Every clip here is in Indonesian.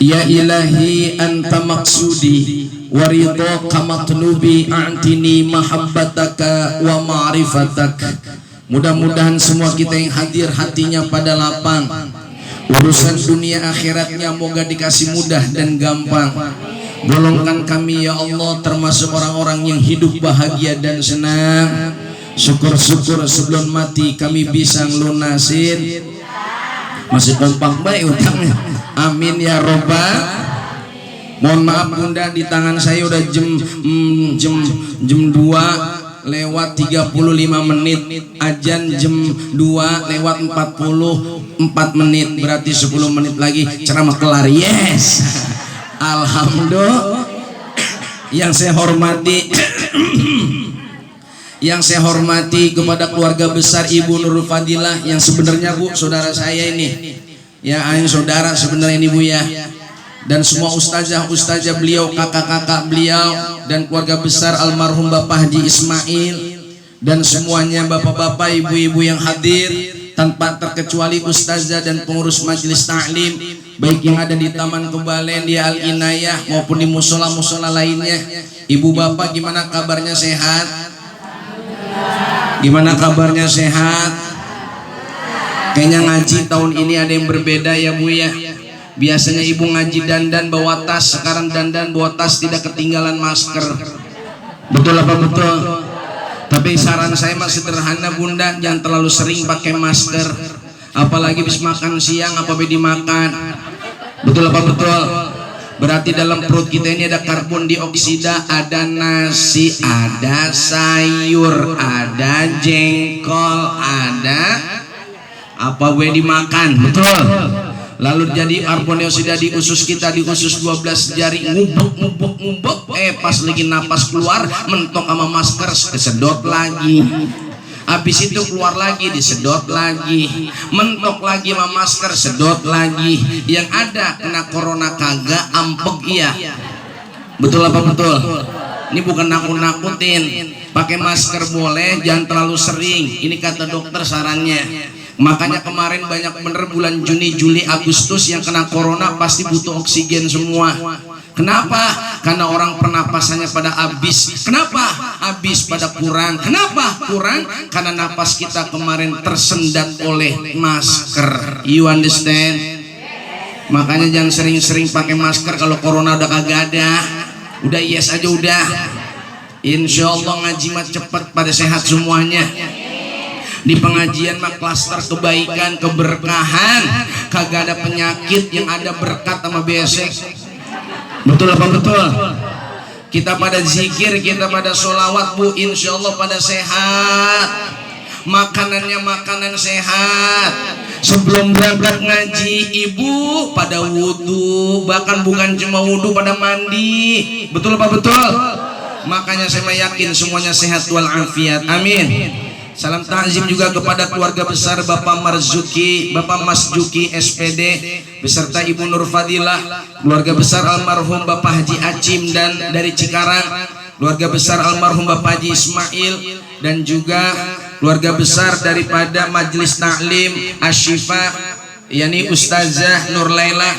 Ya ilahi anta maksudi wa ridhaka matlubi a'tini mahabbataka wa ma'rifatak. Mudah-mudahan semua kita yang hadir hatinya pada lapang, urusan dunia akhiratnya moga dikasih mudah dan gampang. Golongkan kami ya Allah termasuk orang-orang yang hidup bahagia dan senang. Syukur-syukur sebelum mati kami bisa ngelunasin. Masih kompak baik utangnya. Amin ya robbal. Mohon maaf bunda, di tangan saya udah jam 2 lewat 35 menit. Azan jam 2 lewat 44 menit. Berarti 10 menit lagi ceramah kelar. Yes. Alhamdulillah. Yang saya hormati kepada keluarga besar Ibu Nurul Fadilah, yang sebenarnya Bu saudara saya ini. Ya, aing saudara sebenarnya ini Bu ya. Dan semua ustazah beliau, kakak-kakak beliau, dan keluarga besar almarhum Bapak Haji Ismail, dan semuanya bapak-bapak, ibu-ibu yang hadir, tanpa terkecuali ustazah dan pengurus majelis taklim, baik yang ada di Taman Kebalen, di Al Inayah maupun di musola-musola lainnya. Ibu bapak gimana kabarnya, sehat? Gimana kabarnya, sehat? Kayaknya ngaji tahun ini ada yang berbeda ya Bu ya. Biasanya ibu ngaji dandan bawa tas, sekarang dandan bawa tas tidak ketinggalan masker. Betul apa betul? Tapi saran saya masih sederhana bunda, jangan terlalu sering pakai masker. Apalagi habis makan siang apa dimakan. Betul apa betul? Berarti dalam perut kita ini ada karbon dioksida, ada nasi, ada sayur, ada jengkol, ada apa dimakan. Betul. Lalu jadi karbon dioksida di usus kita, di usus 12 jari, ngubuk. Pas lagi napas keluar mentok sama masker, kesedot lagi. Habis itu keluar lagi, disedot lagi, mentok lagi sama masker, sedot lagi. Yang ada kena corona kagak, ampek iya. Betul apa betul? Ini bukan nakut-nakutin. Pakai masker boleh, jangan terlalu sering. Ini kata dokter sarannya. Makanya kemarin banyak bener bulan Juni, Juli, Agustus yang kena corona pasti butuh oksigen semua. Kenapa? Karena orang pernapasannya pada habis. Kenapa? Habis pada kurang. Kenapa kurang? Karena napas kita kemarin tersendat oleh masker. You understand? Makanya jangan sering-sering pakai masker kalau corona udah kagak ada. Udah yes aja udah. Insya Allah ngaji mah cepat pada sehat semuanya. Di pengajian mah klaster kebaikan, keberkahan, kagak ada penyakit, yang ada berkat sama besek. Betul apa betul? Kita pada zikir, kita pada sholawat Bu, insya Allah pada sehat. Makanannya makanan sehat. Sebelum berangkat ngaji ibu pada wudhu, bahkan bukan cuma wudhu, pada mandi. Betul apa betul? Makanya saya yakin semuanya sehat walafiat. Amin. Salam takzim juga kepada keluarga besar Bapak Marzuki, Bapak Mas Juki SPD, beserta Ibu Nur Fadilah, keluarga besar almarhum Bapak Haji Acim dan dari Cikarang, keluarga besar almarhum Bapak Haji Ismail, dan juga keluarga besar daripada Majelis Taklim Asyifa, yakni Ustazah Nur Laila,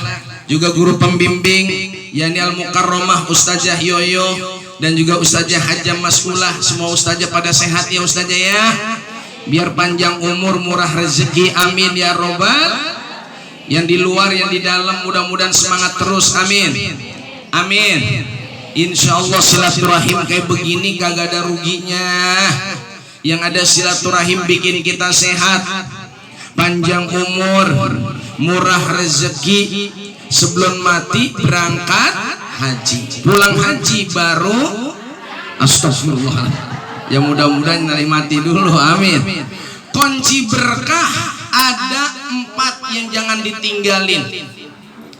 juga guru pembimbing yakni Al Mukarramah Ustazah Yoyo, dan juga Ustazah Hajjah Mas'ulah. Semua ustazah pada sehat ya ustazah ya. Biar panjang umur, murah rezeki, amin ya robbal. Yang di luar, yang di dalam, mudah-mudahan semangat terus, amin. Amin. Insya Allah silaturahim kayak begini kagak ada ruginya. Yang ada silaturahim bikin kita sehat, panjang umur, murah rezeki. Sebelum mati berangkat haji, pulang haji baru astagfirullah. Ya mudah-mudahan dari mati dulu, amin. Kunci berkah ada 4 yang jangan ditinggalin.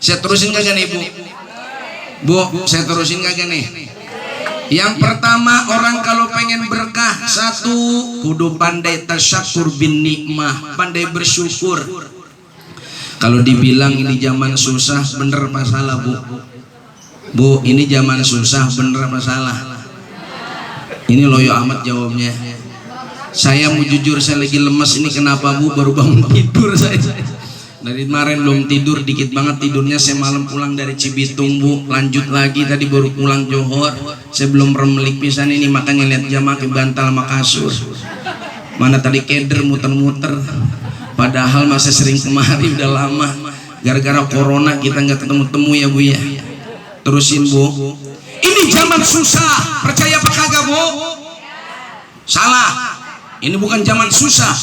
Saya terusin kagak nih Bu? Bu, saya terusin kagak nih? Yang pertama, orang kalau pengen berkah, 1, kudu pandai tasyakur bin nikmah, pandai bersyukur. Kalau dibilang ini zaman susah, bener masalah Bu. Bu, ini zaman susah, bener masalah. Ini loyo amat jawabnya. Saya mau jujur, saya lagi lemes ini. Kenapa Bu? Baru bangun tidur saya. Dari kemarin belum tidur, dikit banget tidurnya. Saya malam pulang dari Cibitung Bu, lanjut lagi tadi baru pulang Johor. Saya belum remelik pisan ini, makanya lihat jam ke bantal sama kasur. Mana tadi keder muter-muter. Padahal masa sering kemari udah lama. Gara-gara corona kita nggak ketemu-temu ya Bu ya. Terusin Bu. Ini zaman susah, percaya apa kagak Bu? Salah. Ini bukan zaman susah.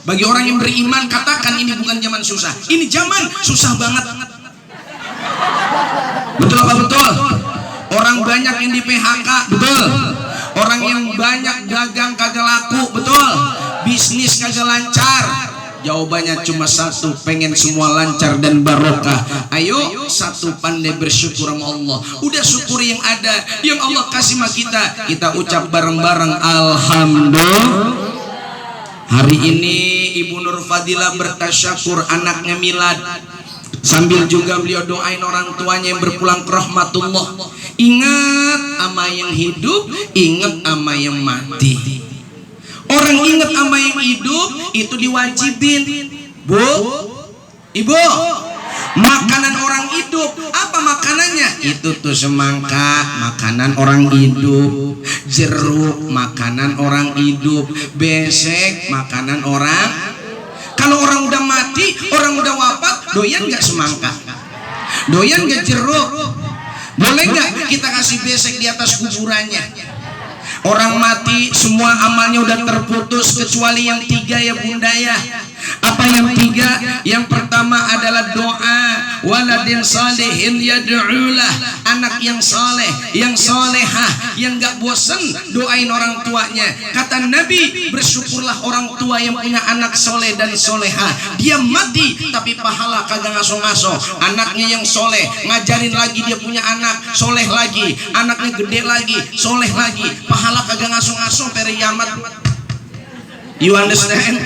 Bagi orang yang beriman katakan ini bukan zaman susah. Ini zaman susah banget. Betul apa betul? Orang banyak yang di PHK, betul. Orang yang banyak dagang kagak laku, betul. Bisnis kagak lancar. Jawabannya cuma satu, pengen semua lancar dan barokah. Ayo satu, pandai bersyukur sama Allah. Udah syukur yang ada, yang Allah kasih sama kita. Kita ucap bareng-bareng alhamdulillah. Hari ini Ibu Nur Fadilah bertasyakur anaknya milad. Sambil juga beliau doain orang tuanya yang berpulang ke rahmatullah. Ingat ama yang hidup, ingat ama yang mati. Orang ingat ama yang hidup itu diwajibin. Bu, Ibu, makanan orang hidup apa makanannya? Itu tuh semangka, makanan orang hidup. Jeruk, makanan orang hidup. Besek, makanan orang. Kalau orang udah mati, orang udah wafat, doyan nggak semangka? Doyan nggak jeruk? Boleh nggak kita kasih besek di atas kuburannya? Orang mati semua amalnya udah terputus kecuali yang tiga ya Bunda ya. Apa yang tiga? Yang pertama adalah doa, waladin salihin yad'ulah, anak yang saleh, yang solehah, yang gak bosen doain orang tuanya. Kata Nabi, bersyukurlah orang tua yang punya anak soleh dan solehah. Dia mati tapi pahala kagak ngaso-ngaso. Anaknya yang soleh, ngajarin lagi dia punya anak soleh lagi, anaknya gede lagi, soleh lagi, pahala kagak ngaso-ngaso peri kiamat. You understand?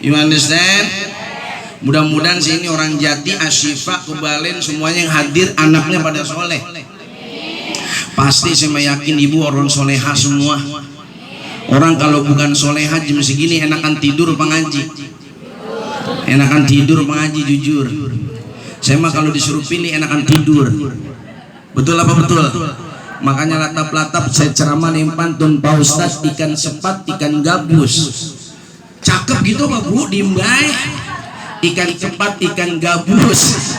You understand? Mudah-mudahan sini orang Jati, Asyifa, Kebalen semuanya yang hadir anaknya pada soleh. Pasti saya yakin ibu orang soleha semua. Orang kalau bukan soleha jam segini enakan tidur pengaji. Enakan tidur pengaji jujur. Saya mah kalau disuruh pilih enakan tidur. Betul apa betul? Makanya latap-latap saya ceramah nih pantun Pak Ustadz, ikan sepat, ikan gabus. Cakep gitu Pak Bu, diem baik. Ikan cepat, ikan gabus.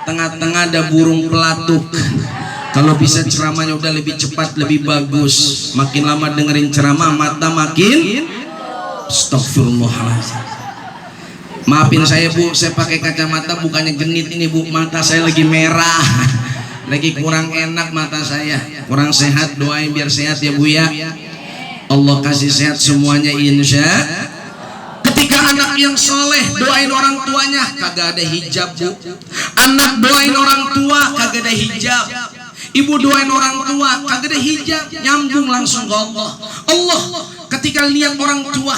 Tengah-tengah ada burung pelatuk. Kalau bisa ceramahnya udah lebih cepat, lebih bagus. Makin lama dengerin ceramah, mata makin. Astagfirullahaladzim. Maafin saya Bu, saya pakai kacamata bukannya genit ini Bu, mata saya lagi merah. Lagi kurang enak mata saya, kurang sehat. Doain biar sehat ya Bu ya. Allah kasih sehat semuanya insya. Ketika anak yang soleh doain orang tuanya kagak ada hijab Bu. Anak doain orang tua kagak ada hijab. Ibu doain orang tua kagak ada hijab, nyambung langsung ke Allah. Allah ketika lihat orang tua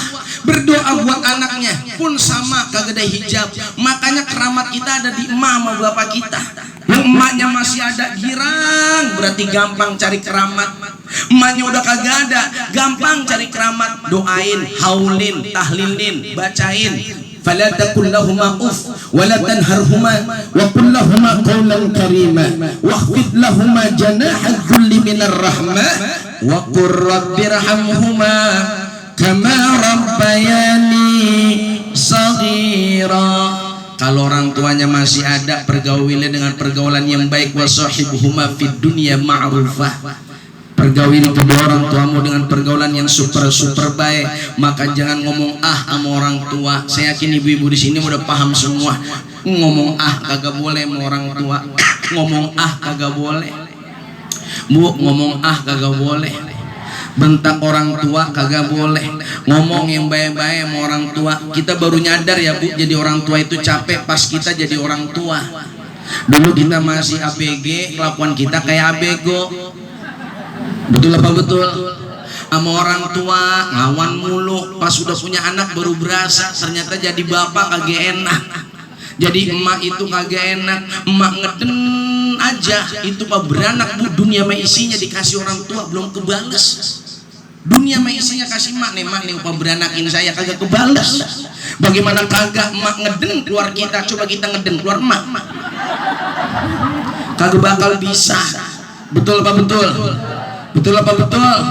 berdoa buat anaknya pun sama kagak ada hijab. Makanya keramat kita ada di emak sama bapak kita. Yang emaknya masih ada girang berarti gampang cari keramat. Emaknya udah kagak ada, gampang cari keramat. Doain, haulin, tahlilin, bacain. Fala taqul lahumā uff wa la tanharhumā wa qul lahumā qawlan karīmā wakhfid lahumā janāha dhulli minar rahmah wa qur rabbirhamhumā kamā rabbayani shaghīrā. Kalau orang tuanya masih ada, pergaulilah dengan pergaulan yang baik. Wasahibhuma fid dunya ma'rufah. Pergauli kedua orang tuamu dengan pergaulan yang super baik. Maka jangan ngomong sama orang tua. Saya yakin ibu-ibu di sini udah paham semua. Ngomong kagak boleh sama orang tua. Ngomong kagak boleh. Bu, ngomong kagak boleh. Bentak orang tua kagak boleh. Ngomong yang baik-baik sama orang tua. Kita baru nyadar ya Bu, jadi orang tua itu capek pas kita jadi orang tua. Dulu kita masih ABG, kelakuan kita kayak abego. Betul apa betul? Sama orang tua ngawan mulu, pas udah punya anak baru berasa ternyata jadi bapak kagak enak. Jadi emak itu kagak enak, emak ngeden aja itu mah beranak Bu, dunia mah isinya dikasih orang tua belum kebales. Dunia mah isinya kasih mak nih upah beranakin saya kagak kebalas. Bagaimana kagak emak ngeden keluar kita, coba kita ngeden keluar emak. Kagak bakal bisa. Betul apa betul? Betul apa betul?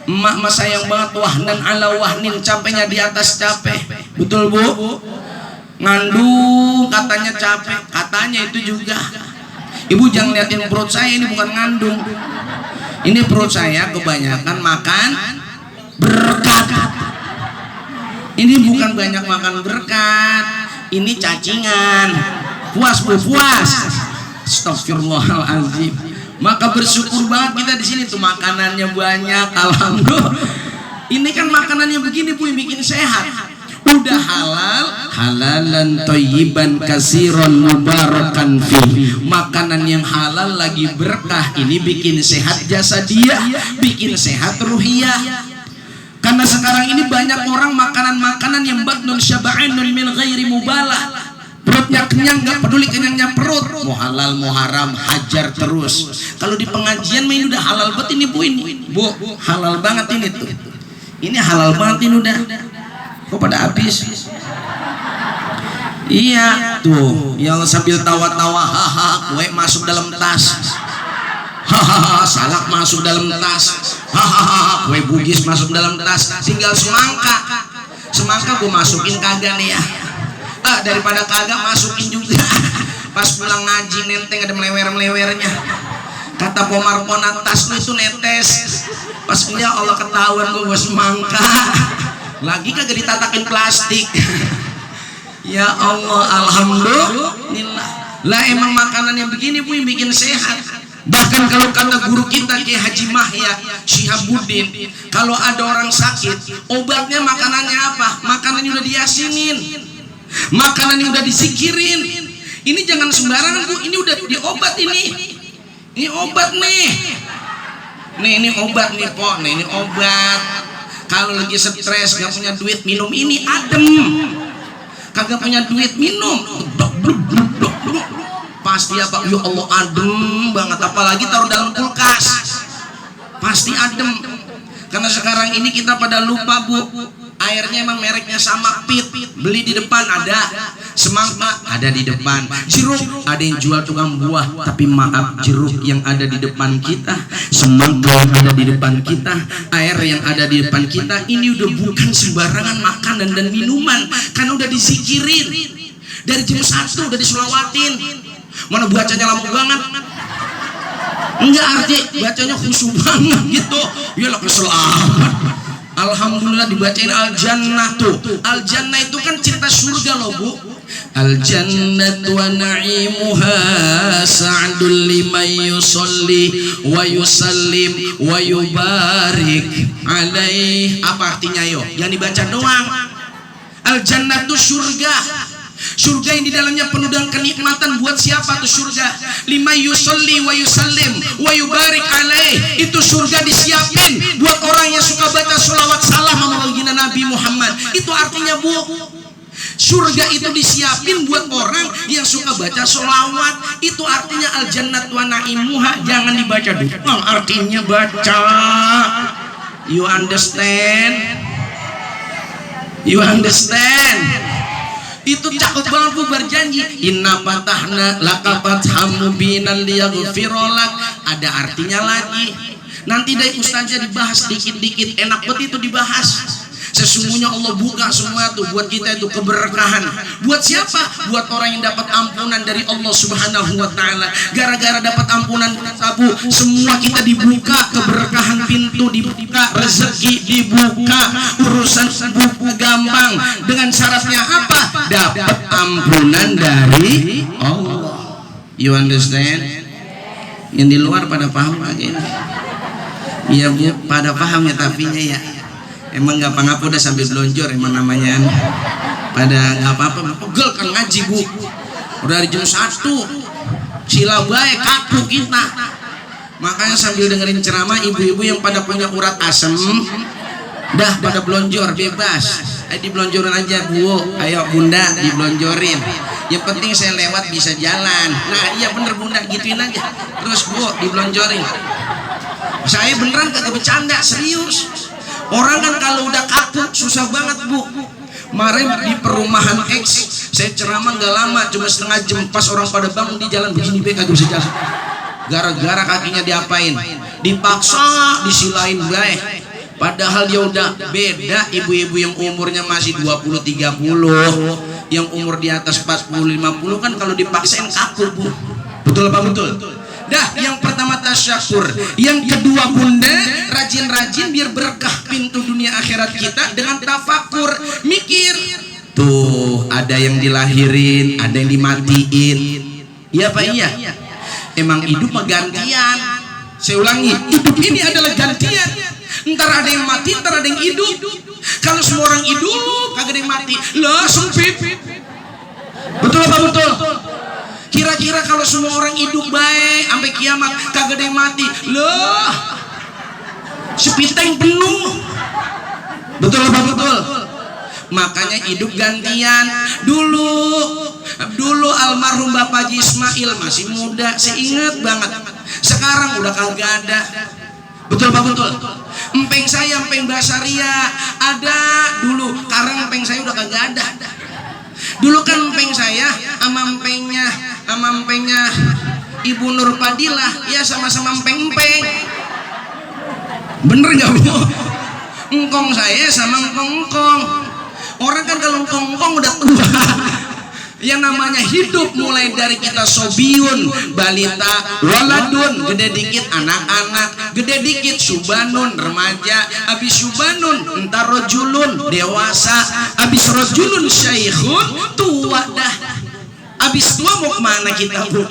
Emak mah sayang banget, wahnan ala wahnin, capeknya di atas capek. Betul bu? Ngandung katanya capek, katanya itu juga. Ibu jangan liatin perut saya, ini bukan ngandung. Ini perut saya kebanyakan makan berkat. Ini bukan banyak makan berkat, ini cacingan. Puas bu, puas. Astagfirullahaladzim. Maka bersyukur banget kita di sini tuh, makanannya banyak, alhamdulillah. Ini kan makanannya begini bu, yang bikin sehat. Udah halal, halalan thayyiban kasiron mubarakan fi. Makanan yang halal lagi berkah, ini bikin sehat jasadiah, bikin sehat ruhiyah. Karena sekarang ini banyak orang makanan-makanan yang batnun syaba'anun min ghairi mubalah. Perutnya kenyang, gak peduli kenyangnya perut. Mau halal mau haram, hajar terus. Kalau di pengajian mah ini udah halal banget ini bu, ini bu halal banget ini tuh. Ini halal banget ini udah. Kok pada habis? Iya tuh, yang sambil tawa-tawa, haha, kue masuk dalam tas, hahaha, salak masuk dalam tas, hahaha, kue bugis masuk dalam tas, tinggal semangka. Semangka gue masukin kagak nih ya? Daripada kagak masukin juga. Pas pulang ngaji nenteng ada melewer-melewernya. Kata Pomar Ponat, tas lu itu netes. Pas punya Allah ketahuan gue semangka. Lagi kagak ditatakin plastik. Ya Allah, alhamdulillah. Lah emang makanan yang begini bu yang bikin sehat. Bahkan kalau kata guru kita Kiai Haji Mahya Syihabuddin, kalau ada orang sakit, obatnya makanannya apa? Makanannya udah diyasinin, makanannya udah disikirin. Ini jangan sembarangan bu, ini udah diobat ini. Ini obat nih. Nih ini obat nih po, nih ini obat. Kalau lagi stres nggak punya duit minum ini adem. Kagak punya duit minum pasti apa? Ya Allah adem banget, apalagi taruh dalam kulkas pasti adem. Karena sekarang ini kita pada lupa bu, airnya emang mereknya sama Pit, beli di depan ada, semangka ada di depan, jeruk ada yang jual tukang buah. Tapi maaf, jeruk yang ada di depan kita, semangka yang ada di depan kita, air yang ada di depan kita, ini udah bukan sembarangan makanan dan minuman, karena udah disikirin dari jam 1 udah diselawatin. Mana bacanya lama banget? Enggak arti bacanya khusyuk banget gitu. Yalah kesel amat. Alhamdulillah dibacain al-jannah tuh. Al-jannah itu kan cerita surga loh bu. Al-jannatu wa na'imuha sa'dul liman yusalli wa yusallim wa yubarik alaih. Apa artinya yo? Yang dibaca doang. Al-jannah itu surga. Surga yang di dalamnya penuh dengan kenikmatan. Buat siapa tuh surga? Lima yusalli wa yusallim wa yubarik alaih. Itu surga disiapin buat orang yang suka baca sholawat salam sama baginda Nabi Muhammad. Itu artinya bu, surga itu disiapin buat orang yang suka baca sholawat. Itu artinya al jannat wa na'imuha. Jangan dibaca doang, artinya baca. You understand? You understand? Itu cakep banget bu, berjanji inna fatahna laka fatham mubinan liyaghfirolak. Ada artinya lagi. Nanti dari ustaznya dibahas dikit-dikit, enak banget itu dibahas. Sesungguhnya Allah buka semua tuh buat kita itu keberkahan. Buat siapa? Buat orang yang dapat ampunan dari Allah Subhanahu wa taala. Gara-gara dapat ampunan tabu, semua kita dibuka keberkahan, pintu dibuka, rezeki dibuka, urusan buku gampang. Dengan syaratnya apa? Dapat ampunan dari Allah. You understand? Yang di luar pada paham lagi? Iya bu, pada paham ya tapinya ya. Emang gak apa-apa udah sambil belonjor emang namanya. Pada gak apa-apa, pegel kan ngaji bu. Udah dari jam 1 sila bae kaku kita. Makanya sambil dengerin ceramah, ibu-ibu yang pada punya urat asem dah pada belonjor bebas. Ayo dibelonjorin aja bu, ayo bunda dibelonjorin. Yang penting saya lewat bisa jalan. Nah iya bener bunda, gituin aja. Terus bu dibelonjorin. Saya beneran kagak bercanda, serius. Orang kan kalau udah kaku susah banget Bu. Kemarin di perumahan X saya ceramah nggak lama, cuma setengah jam. Pas orang pada bangun di jalan begini kagak bisa jalan. Gara-gara kakinya diapain? Dipaksa disilain baik. Padahal dia udah beda ibu-ibu yang umurnya masih 20-30, yang umur di atas 40-50 kan kalau dipaksain kaku Bu. Betul apa betul? Dah, yang pertama tasyakur, yang kedua Bunda rajin-rajin biar berkah pintu dunia akhirat kita dengan tafakur, mikir. Tuh ada yang dilahirin, ada yang dimatiin. Iya Pak iya. Emang hidup gantian. Saya ulangi, hidup ini adalah gantian. Ntar ada yang mati, ntar ada yang hidup. Kalau semua orang hidup, kagak ada yang mati, lah sempit. Betul apa betul? Kira-kira kalau semua orang hidup baik sampai kiamat, kagak ada yang mati, lah sepiteng penuh. Betul apa betul? Makanya hidup gantian. Dulu almarhum Bapak Haji Ismail masih muda, saya ingat banget. Sekarang udah kagak ada. Betul apa betul? Empeng saya, empeng Basaria ada dulu, sekarang empeng saya udah kagak ada. Dulu kan empeng saya sama empengnya Ibu Nur Fadilah ya sama-sama empeng-empeng. Bener gak Bu? Engkong saya sama engkong. Orang kan kalau engkong udah tua. Yang namanya hidup mulai dari kita sobiun, balita, waladun, gede dikit anak-anak, gede dikit subanun, remaja, habis subanun entar rojulun, dewasa, habis rojulun syekhun, tua dah. Habis tua mau kemana kita Bu?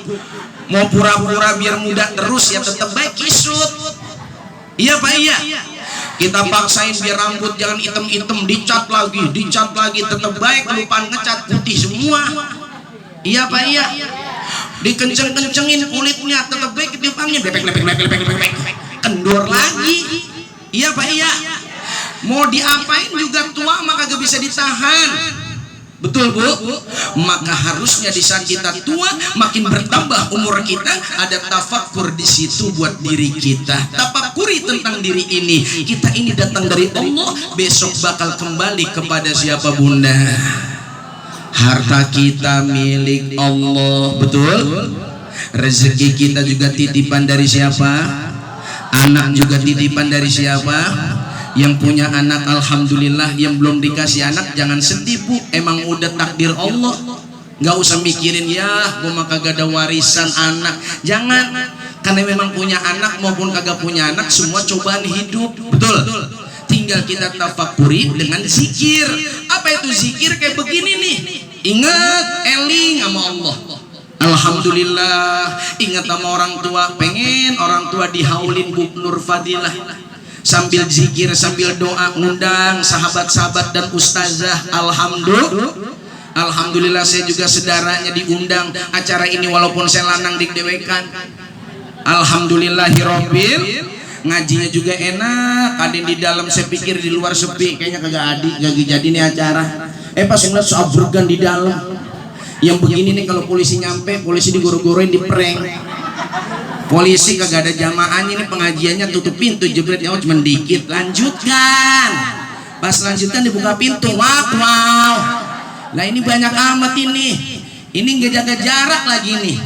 Mau pura-pura biar muda terus ya tetap baik kisut. Iya Pak iya. Kita paksain biar rambut jangan hitam-hitam, dicat lagi, tetap baik, kelupaan ngecat putih semua. Iya Pak iya. Dikenceng-kencengin kulitnya, tetap baik ketiupangnya, lepek, kendor lagi. Iya Pak iya. Mau diapain juga tua maka gak bisa ditahan. Betul Bu? Maka harusnya di saat kita tua makin bertambah umur kita, ada tafakur di situ buat diri kita. Tafakuri tentang diri ini. Kita ini datang dari Allah, besok bakal kembali kepada siapa Bunda? Harta kita milik Allah, betul? Rezeki kita juga titipan dari siapa? Anak juga titipan dari siapa? Yang punya anak alhamdulillah, yang belum dikasih anak jangan sedih Bu, emang udah takdir Allah. Nggak usah mikirin ya gua mah kagak ada warisan anak, jangan. Karena memang punya anak maupun kagak punya anak semua cobaan hidup, betul? Tinggal kita tafakuri dengan zikir. Apa itu zikir? Kayak begini nih, ingat eling sama Allah, alhamdulillah. Ingat sama orang tua, pengen orang tua dihaulin Bu Nur Fadilah, sambil zikir, sambil doa, ngundang sahabat-sahabat dan ustazah. Alhamdulillah saya juga saudaranya diundang acara ini walaupun saya lanang didewekan. Alhamdulillahirobbil. Ngajinya juga enak, ada yang di dalam, saya pikir di luar sepi, kayaknya kagak jadi nih acara. Pas ngeliat seaburgan di dalam. Yang begini nih kalau polisi nyampe, polisi digoro-goroin, diprank. Polisi kagak ada jamaahnya, ini pengajiannya tutup pintu, jebret ya cuma dikit, lanjutkan. Pas lanjutkan dibuka pintu, wow. Nah ini banyak amat ini nggak jaga jarak lagi nih.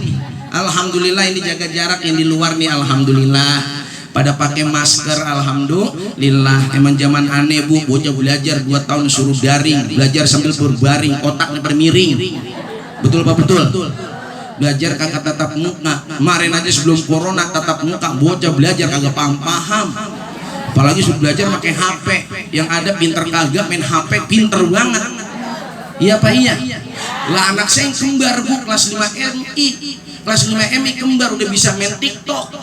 Alhamdulillah ini jaga jarak, yang di luar nih alhamdulillah pada pakai masker, alhamdulillah. Emang zaman aneh Bu, bocah belajar 2 tahun suruh daring, belajar sambil berbaring, otaknya bermiring. Betul Pak betul? Belajar kagak tatap muka. Kemarin aja sebelum corona tatap muka, bocah belajar kagak paham. Apalagi sudah belajar pakai HP. Yang ada pinter kagak, main HP pinter banget. Iya Pak iya. Lah anak saya yang kembar Bu, kelas 5 MI. Kelas 5 MI kembar udah bisa main TikTok.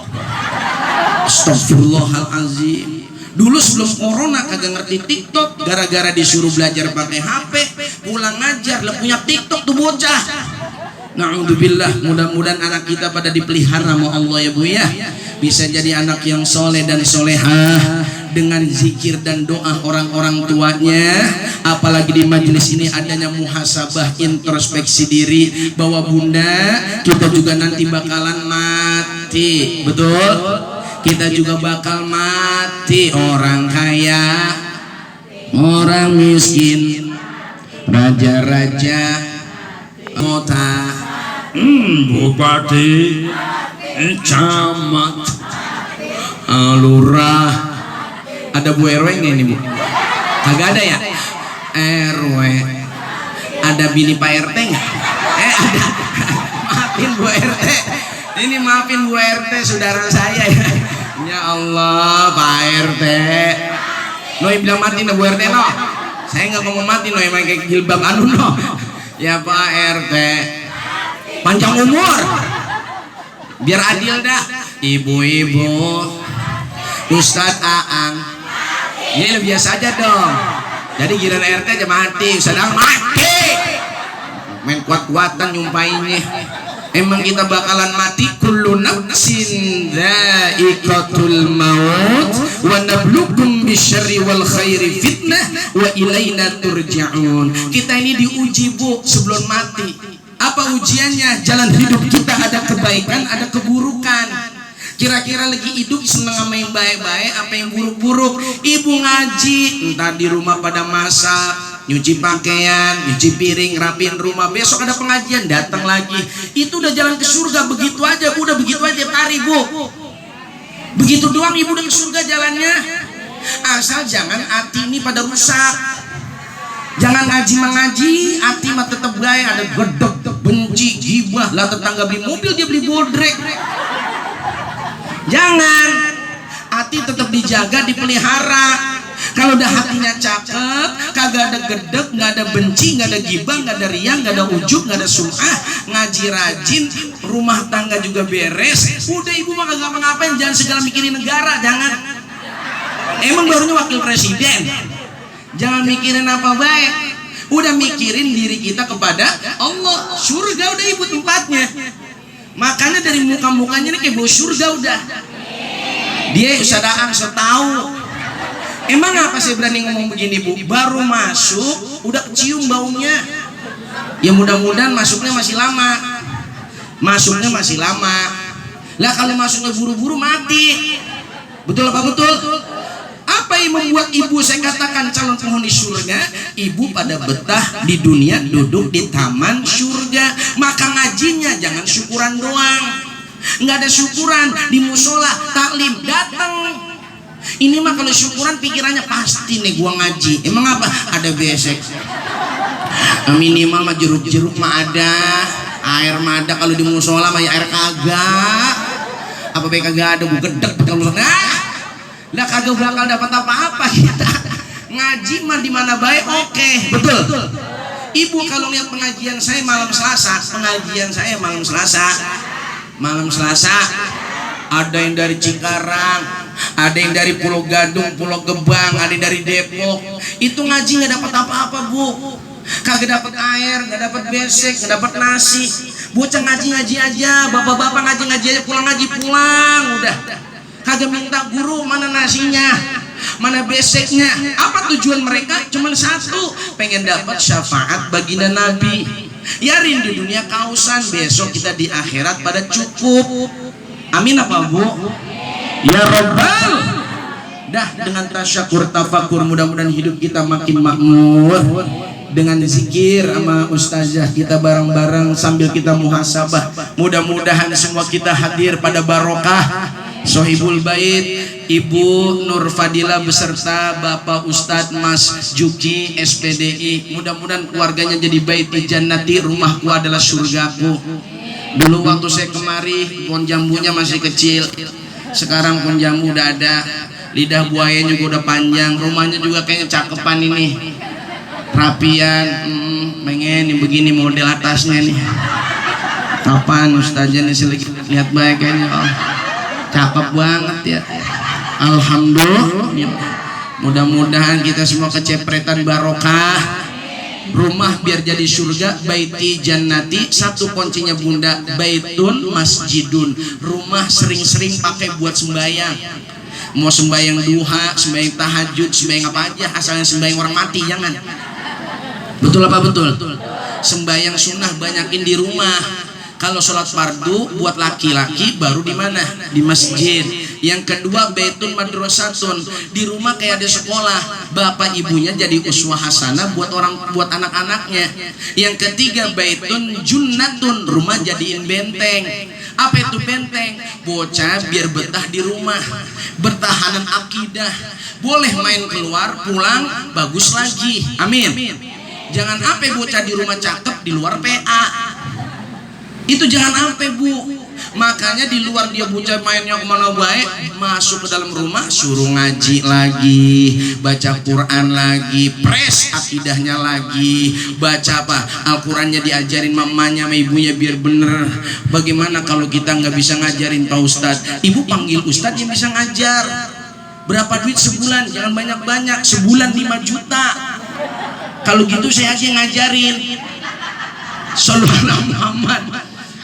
Astagfirullahalazim. Dulu sebelum corona kagak ngerti TikTok, gara-gara disuruh belajar pakai HP, pulang ngajar lah punya TikTok tuh bocah. Na'udzubillah, mudah-mudahan anak kita pada dipelihara sama Allah ya Bu ya. Bisa jadi anak yang soleh dan solehah dengan zikir dan doa orang-orang tuanya. Apalagi di majelis ini adanya muhasabah, introspeksi diri bahwa Bunda kita juga nanti bakalan mati, betul? kita juga bakal mati, orang kaya, orang miskin, raja-raja, kota, bupati, camat, lurah. Ada Bu RW nggak ini Bu? Kagak ada ya? RW. Ada bini Pak RT nggak? Ada. Maafin Bu RT. Ini maafin Bu RT, saudara saya ya. Ya Allah, Pak RT. Noi bilang mati no Bu RT no. Saya nggak ngomong mati no, emang kayak jilbab anu no. Ya Pak RT. Panjang umur. Biar adil dah. Ibu-ibu, Ustadz Aang. Ini lebih biasa aja dong. Jadi giliran RT aja mati, sedang mati. Main kuat-kuatan nyumpainnya. Emang kita bakalan mati. Kullu nafsin dha'iqatul maut wa nabluukum bisyarri wal khairi fitnah wa ilaina turja'un. Kita ini diuji Bu sebelum mati. Apa ujiannya? Jalan hidup kita ada kebaikan, ada keburukan. Kira-kira lagi hidup seneng sama yang baik-baik, apa yang buruk-buruk. Ibu ngaji, entar di rumah pada masak, nyuci pakaian, nyuci piring, rapiin rumah. Besok ada pengajian, datang lagi. Itu udah jalan ke surga. Begitu aja, udah begitu aja tiap hari Bu. Begitu doang ibu udah ke surga jalannya. Asal jangan hati ini pada rusak. Jangan ngaji mengaji, hati mah tetap gaya, ada gedek, benci, gibah. Lah tetangga beli mobil, dia beli bodrek. Jangan, hati tetap dijaga, dipelihara. Kalau udah hatinya cakep, kagak ada gedek, nggak ada benci, nggak ada gibah, nggak ada riang, nggak ada ujub, nggak ada sum'ah, ngaji rajin, rumah tangga juga beres. Udah ibu mah kagak ngapain, jangan segala mikirin negara, jangan. Emang barunya wakil presiden. Jangan mikirin apa baik, udah mikirin diri kita kepada Allah. Surga udah ibu tempatnya. Makanya dari muka-mukanya ini kayak bau surga udah. Dia sadaan setahu. Emang apa saya berani ngomong begini Bu? Baru masuk udah kecium baunya. Ya mudah-mudahan masuknya masih lama. Masuknya masih lama. Lah kalau masuknya buru-buru mati. Betul apa betul? Apa yang membuat ibu saya katakan calon penghuni surga? Ibu pada betah di dunia, duduk di taman surga. Maka ngajinya jangan syukuran doang. Nggak ada syukuran di musola, taklim datang. Ini mah kalau syukuran pikirannya pasti nih gua ngaji. Emang apa? Ada besek. Minimal mah jeruk-jeruk mah ada, air mah ada. Kalau di musola mah ya air kagak. Apa baik kagak ada? Gua gedek kalau musola. Lah kagak bakal dapat apa-apa kita. Ngaji mah di mana baik, oke. Betul. Ibu kalau lihat pengajian saya malam Selasa, malam Selasa ada yang dari Cikarang, ada yang dari Pulau Gadung, Pulau Gebang, ada yang dari Depok. Itu ngaji nggak dapat apa-apa Bu. Kagak dapat air, nggak dapat besek, nggak dapat nasi. Bocah ngaji aja, bapak-bapak ngaji aja, pulang udah. Kagak minta guru mana nasinya, mana beseknya. Apa tujuan mereka? Cuman satu, pengen dapat syafaat baginda Nabi. Ya rindu dunia kausan, besok kita di akhirat pada cukup. Amin apa Bu? Ya Rabbal. Dah dengan tasyakur tafakur, mudah-mudahan hidup kita makin makmur. Dengan zikir sama ustazah kita bareng-bareng sambil kita muhasabah. Mudah-mudahan semua kita hadir pada barokah Sohibul Bait, Ibu Nur Fadila beserta Bapak Ustadz Mas Juki SPDI. Mudah-mudahan keluarganya jadi baiti jannati, rumahku adalah surgaku. Dulu waktu saya kemari pohon jambunya masih kecil, sekarang pohon jambu udah ada, lidah buayanya juga udah panjang, rumahnya juga kayaknya cakepan ini, rapian. Pengen yang begini model atasnya nih. Kapan ustaznya nih lagi lihat baik kayaknya. Cakep banget ya. Alhamdulillah. Mudah-mudahan kita semua kecepretan barokah. Rumah biar jadi surga, baiti jannati. Satu kuncinya bunda, baitun masjidun. Rumah sering-sering pakai buat sembahyang. Mau sembahyang duha, sembahyang tahajud, sembahyang apa aja, asalnya sembahyang orang mati jangan. Betul apa betul? Sembahyang sunnah banyakin di rumah. Kalau sholat fardu buat laki-laki baru di mana? Di masjid. Yang kedua baitun madrasatun, di rumah kayak ada sekolah, bapak ibunya jadi uswah hasanah buat anak-anaknya. Yang ketiga baitun junnatun, rumah jadiin benteng. Apa itu benteng? Bocah biar betah di rumah, bertahanan akidah, boleh main keluar pulang bagus lagi, amin. Jangan apa bocah di rumah cakep di luar PA, itu jangan apa bu. Makanya di luar dia bocah mainnya kemana baik, masuk ke dalam rumah suruh ngaji lagi, baca Quran lagi, pres akidahnya lagi, baca apa Al-Qurannya diajarin mamanya sama ibunya biar bener. Bagaimana kalau kita nggak bisa ngajarin Pak Ustadz? Ibu panggil Ustadz yang bisa ngajar. Berapa duit sebulan? Jangan banyak-banyak, sebulan 5 juta. Kalau gitu saya aja ngajarin. Sallallahu Muhammad.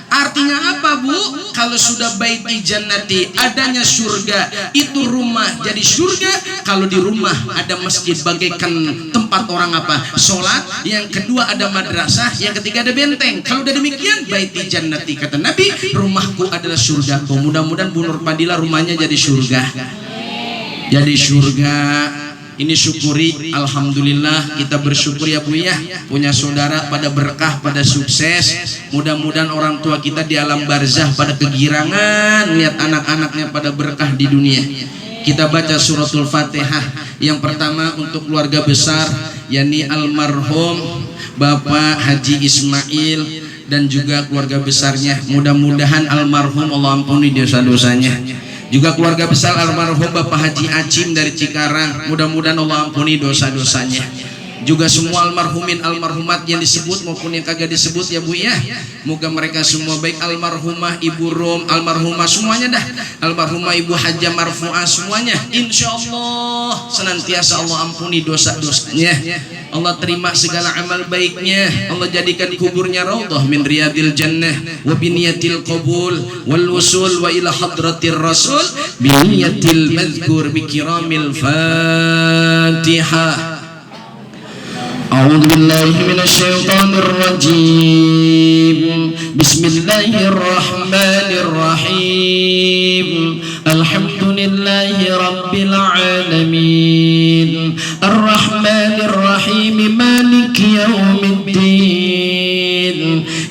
Artinya apa bu? Kalau sudah baiti jannati, adanya surga, itu rumah jadi surga. Kalau di rumah ada masjid bagaikan tempat orang apa? Sholat. Yang kedua ada madrasah. Yang ketiga ada benteng. Kalau udah demikian baiti jannati, kata Nabi, rumahku adalah surga. Mudah-mudahan Bu Nur Fadilah rumahnya jadi surga. Jadi surga. Ini syukuri, alhamdulillah kita bersyukur ya bu ya, punya saudara pada berkah, pada sukses. Mudah-mudahan orang tua kita di alam barzah pada kegirangan lihat anak-anaknya pada berkah di dunia. Kita baca suratul Fatihah. Yang pertama untuk keluarga besar, yakni almarhum Bapak Haji Ismail dan juga keluarga besarnya. Mudah-mudahan almarhum Allah ampuni dosa-dosanya. Juga keluarga besar almarhum Bapak Haji Acim dari Cikarang, mudah-mudahan Allah ampuni dosa-dosanya. Juga semua almarhumin almarhumat yang disebut maupun yang kagak disebut ya bu ya, moga mereka semua baik. Almarhumah Ibu Rom, almarhumah semuanya dah, almarhumah Ibu Haja Marfu'ah semuanya, insya Allah senantiasa Allah ampuni dosa-dosanya. Allah terima segala amal baiknya. Allah jadikan kuburnya raudhah min riyadil jannah wa biniyatil qabul wal wusul wa ila hadratir rasul biniyatil madhkur bi kiramil Fatihah. A'udzu billahi minasyaitonir rajim. Bismillahirrahmanirrahim. Alhamdulillahi rabbil alamin. Arrahmanir rahim. Maliki yaumiddin.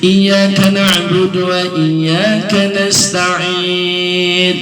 Iyyaka na'budu wa iyyaka nasta'in.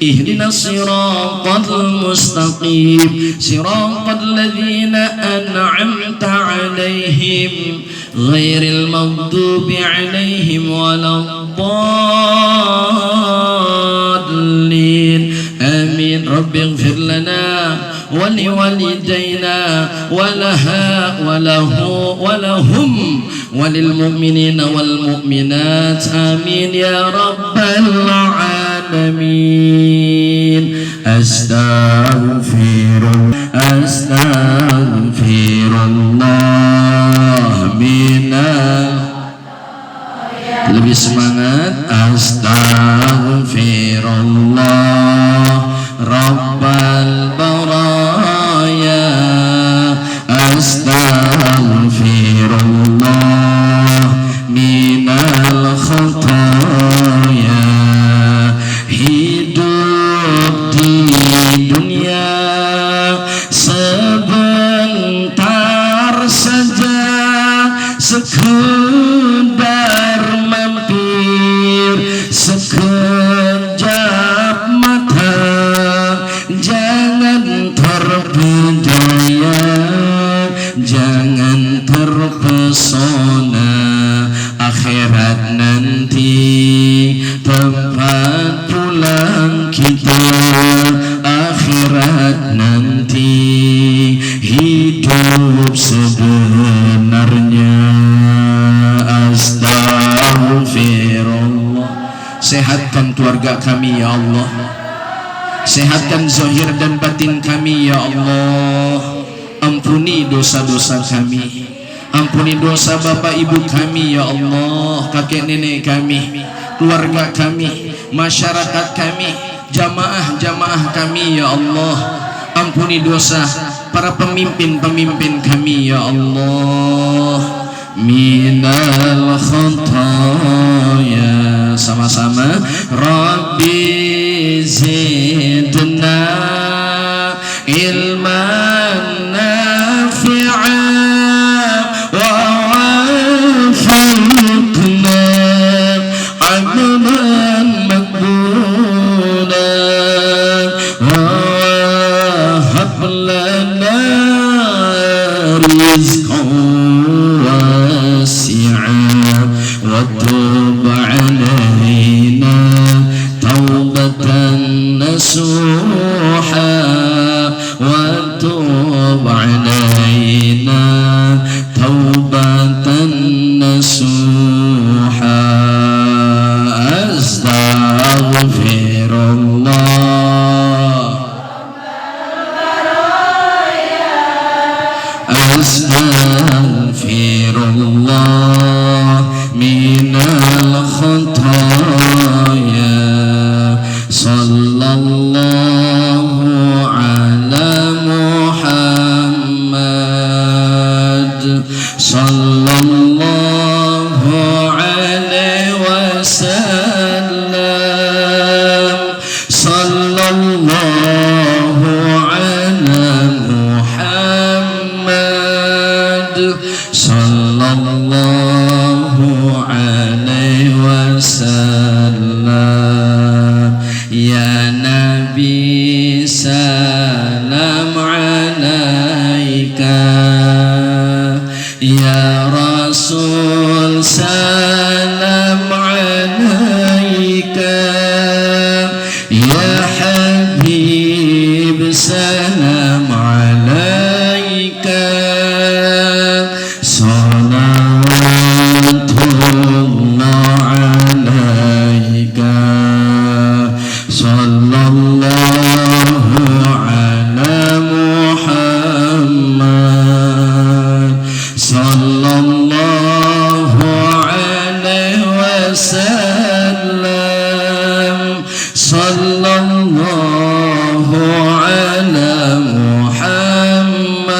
Ihdinas siratal mustaqim. Siratal ladzina an'amta 'alaihim ghairil maghdubi 'alaihim waladdallin. Amin. Rabbighfir lana wa liwalidayna wa laha wa lahum wa lil mu'minina wal mu'minat. Amin ya rabbal alamin. Astaghfirullah minal. Lebih semangat. Astaghfirullah rabbal baraya. Astaghfirullah minal khataya. Hidup di dunia sebentar saja, sekedar mampir, sekejap mata. Jangan terpedaya, jangan terpesona. Akhirat nanti tempat pulang kita. Akhirat nanti hidup sebenarnya. Astaghfirullah. Sehatkan keluarga kami ya Allah, sehatkan zahir dan batin kami ya Allah. Ampuni dosa-dosa kami, ampuni dosa bapak ibu kami ya Allah, kakek nenek kami, keluarga kami, masyarakat kami, jamaah-jamaah kami ya Allah. Ampuni dosa para pemimpin-pemimpin kami ya Allah. Minal khataya. Sama-sama. Rabbi zid ya Habib salam alaika salawatullah alaika sallallahu ala Muhammad sallallahu alaihi wasallam sallallahu ala Muhammad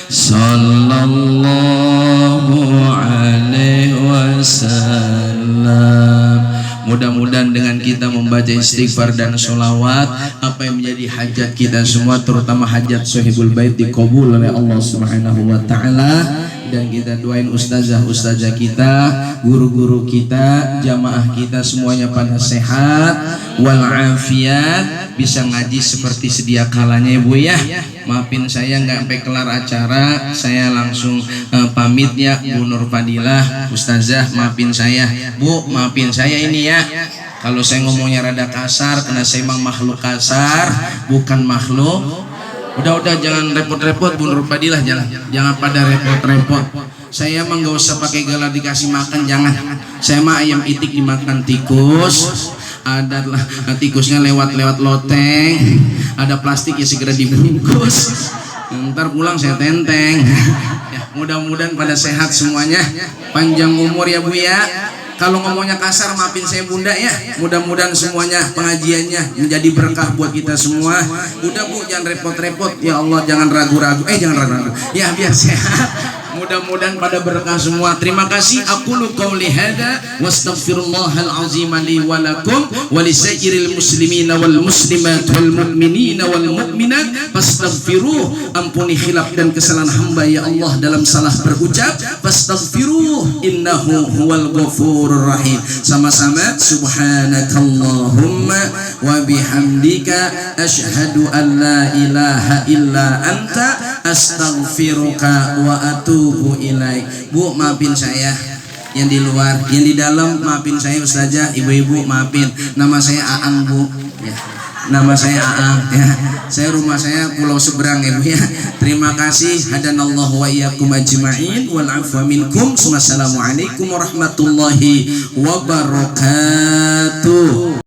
sallallahu alaihi wasallam. Mudah-mudahan dengan kita membaca istighfar dan sholawat, apa yang menjadi hajat kita semua, terutama hajat Sohibul Bait, dikabul oleh Allah Subhanahu wa Ta'ala. Dan kita doain ustazah-ustazah kita, guru-guru kita, jamaah kita semuanya pada sehat walafiat, bisa ngaji seperti sedia kalanya, Ibu ya. Maafin saya nggak sampai kelar acara, saya langsung pamit ya. Bu Nur Fadilah, ustazah, maafin saya. Bu, maafin saya ini ya, kalau saya ngomongnya rada kasar, karena saya emang makhluk kasar, bukan makhluk. Udah jangan repot-repot Bu Nur Fadilah, jangan pada repot-repot. Saya emang nggak usah pakai galah dikasih makan, jangan. Saya mah ayam itik dimakan tikus, ada tikusnya lewat loteng, ada plastik ya segera dibungkus, ntar pulang saya tenteng. Ya, mudah-mudahan pada sehat semuanya, panjang umur ya Bu ya. Kalau ngomongnya kasar maafin saya Bunda ya. Mudah-mudahan semuanya pengajiannya menjadi berkah buat kita semua. Udah Bu, jangan repot-repot ya Allah, jangan ragu-ragu. Jangan ragu-ragu. Ya biar sehat. Mudah-mudahan pada berkah semua. Terima kasih. Aqulu qouli hadza wastaghfirullahal azim li wa lakum wa lisairil muslimina wal muslimat wal mu'minina wal mu'minat fastaghfiruh. Ampuni khilaf dan kesalahan hamba ya Allah dalam salah berucap. Fastaghfiruh innahu huwal ghafurur rahim. Sama-sama subhanakallahumma wa bihamdika asyhadu an la ilaha illa anta astaghfiruka wa atubu ilaik. Bu, maafin saya yang di luar, yang di dalam maafin saya ustazah, ibu-ibu maafin. Nama saya Aang Bu ya. Nama saya Aang ya. Saya rumah saya pulau seberang ya Bu ya. Terima kasih. Hadanallahu wa iyyakum ajma'in wal afwa minkum. Wassalamualaikum warahmatullahi wabarakatuh.